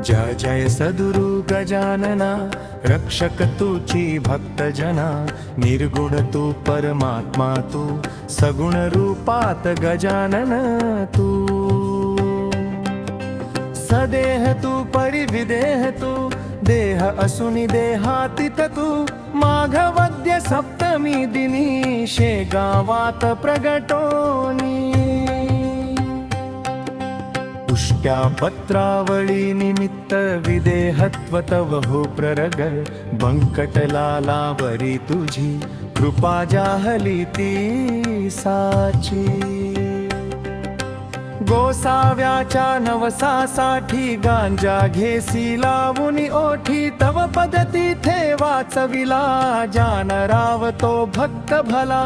जय जय सद्गुरु गजानना, रक्षक तुची भक्तजना, निर्गुण तू परमात्मा तू, सगुण रूपात गजानन तू, सदेह तू परिविदेह तू, देह असुनी देहातीत तू, माघवद्य सप्तमी दिनी शेगावात प्रगटोनी, पुष्ट्या पत्रावळी निमित्त विदेहत्व तव हो प्ररग, बंकटलालावरी तुझी कृपा जाहली ती साची, गोसाव्याच्या नवसासाठी गांजा घेसी लावून ओठी, तव पद तिथे वाचविला जानराव तो भक्त भला,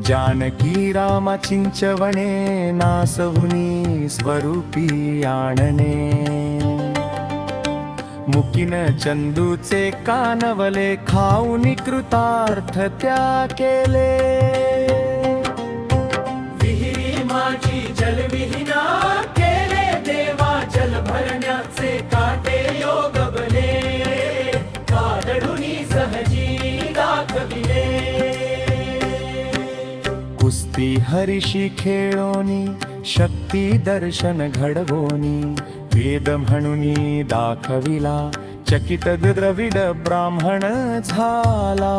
जानकी रामा चिंचवणे नासहुनी स्वरूपी आणणे, मुकीन चंदूचे कानवले खाऊनी कृतार्थ त्या केले, विहिरी माझी जलविहीना केले देवा, जल भरण्याचे काटे योग बने, कादडुनी सहजी दाखविले, कुस्ती हरिशी खेळोनी शक्ती दर्शन घडवोनी, वेद म्हणूनी दाखविला चकित द्रविड ब्राह्मण झाला,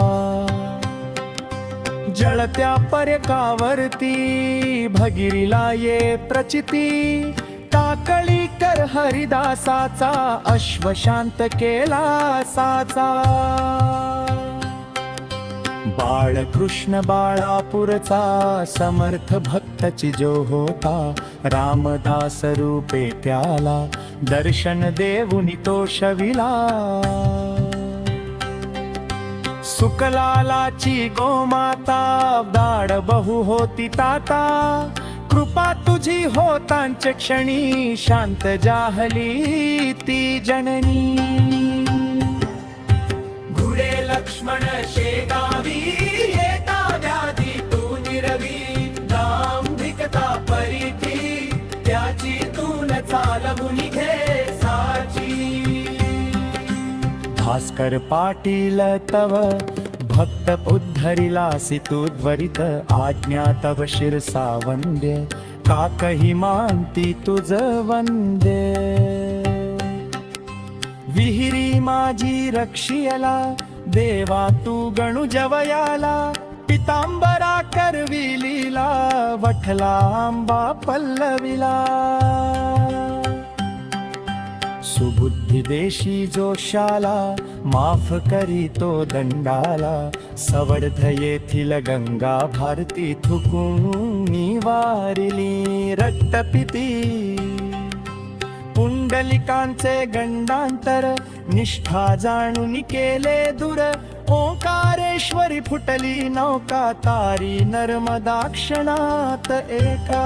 जळत्या पर्यकावरती भगिरीला ये प्रचिती, टाकळी कर हरिदासाचा अश्वशांत केला साचा, बाळकृष्ण बाळापूरचा समर्थ भक्तची जो होता, रामदास रूपे त्याला दर्शन देऊनी तो शविला, सुकलालाची गोमाता दाड बहु होती ताता, कृपा तुझी होतांच क्षणी शांत जाहली ती जननी, घुडे लक्ष्मण शेगावी येता व्याधी तू निरवी, दांभिकता परिती त्याची तून चालवून घे साची, भास्कर पाटील तव भक्त उद्धरिलासी तू त्वरित, आज्ञा तव शिरसा वंद्य काकही मानती तुझ वंदे, विहिरी माझी रक्षियला देवा तू गणु जवयाला, पितांबरा करविलीला वठला आंबा पल्लविला, सुबुद्धी देशी जोशाला माफ करी तो दंडाला, सवर्ध येथील गंगा भारती थुकून वारिली रक्तपिती, पुंडलिकांचे गंडांतर निष्ठा जाणून केले दूर, ओंकारेश्वरी फुटली नौका तारी नर्मदा क्षणात एका,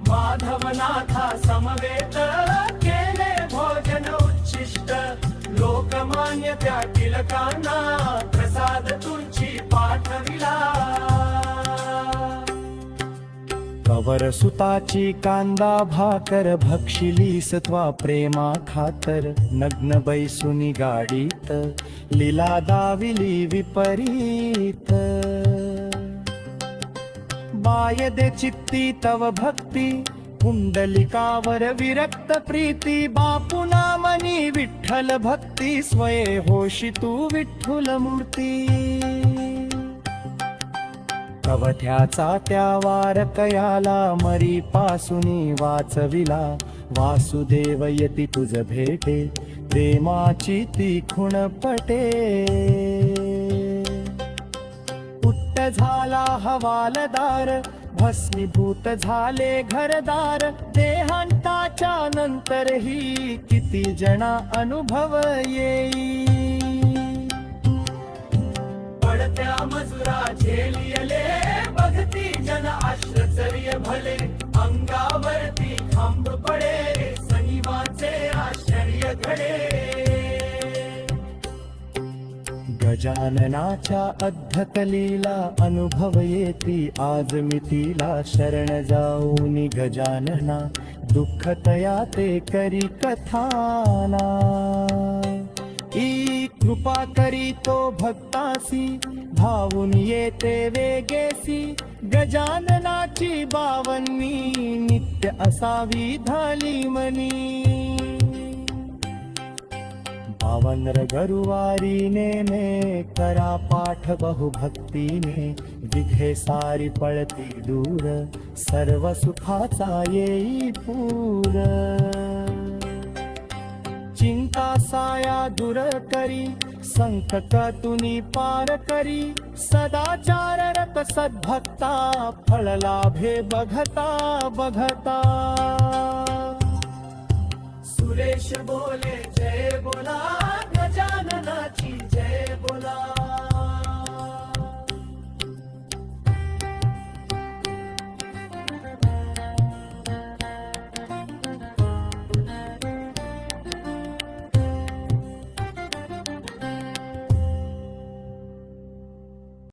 माधवनाथा समवेत केले भोजन उच्छिष्ट, लोकमान्य त्या टिळकांना प्रसाद तुझी पाठविला, कवर सुताची कांदा भाकर भक्षिली सत्वा प्रेमा खातर, नग्न बैसुनी गाडीत लीला दाविली विपरीत, बाय दे चित्ती तव भक्ती कुंडलिकावर विरक्त प्रीती, बापुना मनी विठ्ठल भक्ती स्वये होशी तू विठ्ठल मूर्ती, कवठ्याचा त्या वारकयाला मरी पासुनी वाचविला, वासुदेव यती तुझ भेटे प्रेमाची ती खुणपटे, उट्ट झाला हवालदार भस्मीभूत झाले घरदार, देहांताच्या नंतरही किती जना अनुभव येई, पडत्या मजुरा झेलियले बघती जन आश्रचर्य भले, अंगावरती खांब पडे सनिवाचे आश्चर्य घडे, गजाननाच्या अद्भुतलीला अनुभव येती आज मितीला शरण जाऊनी गजानना दुःख तया ते करी कथाना ई कृपा करी तो भक्तासी भावून येते वेगेसी गजाननाची बावन्नी नित्य असावी धाली मनी 52 गुरुवारी नेमे करा पाठ बहु भक्तीने विघे सारी पळती दूर सर्व सुखाचा येई पूर चिंता साया दूर करी संकट तुनी पार करी सदाचार रत सद्भक्ता फळ लाभे बघता बघता सुरेश बोले जय बोला गजाननाची जय बोला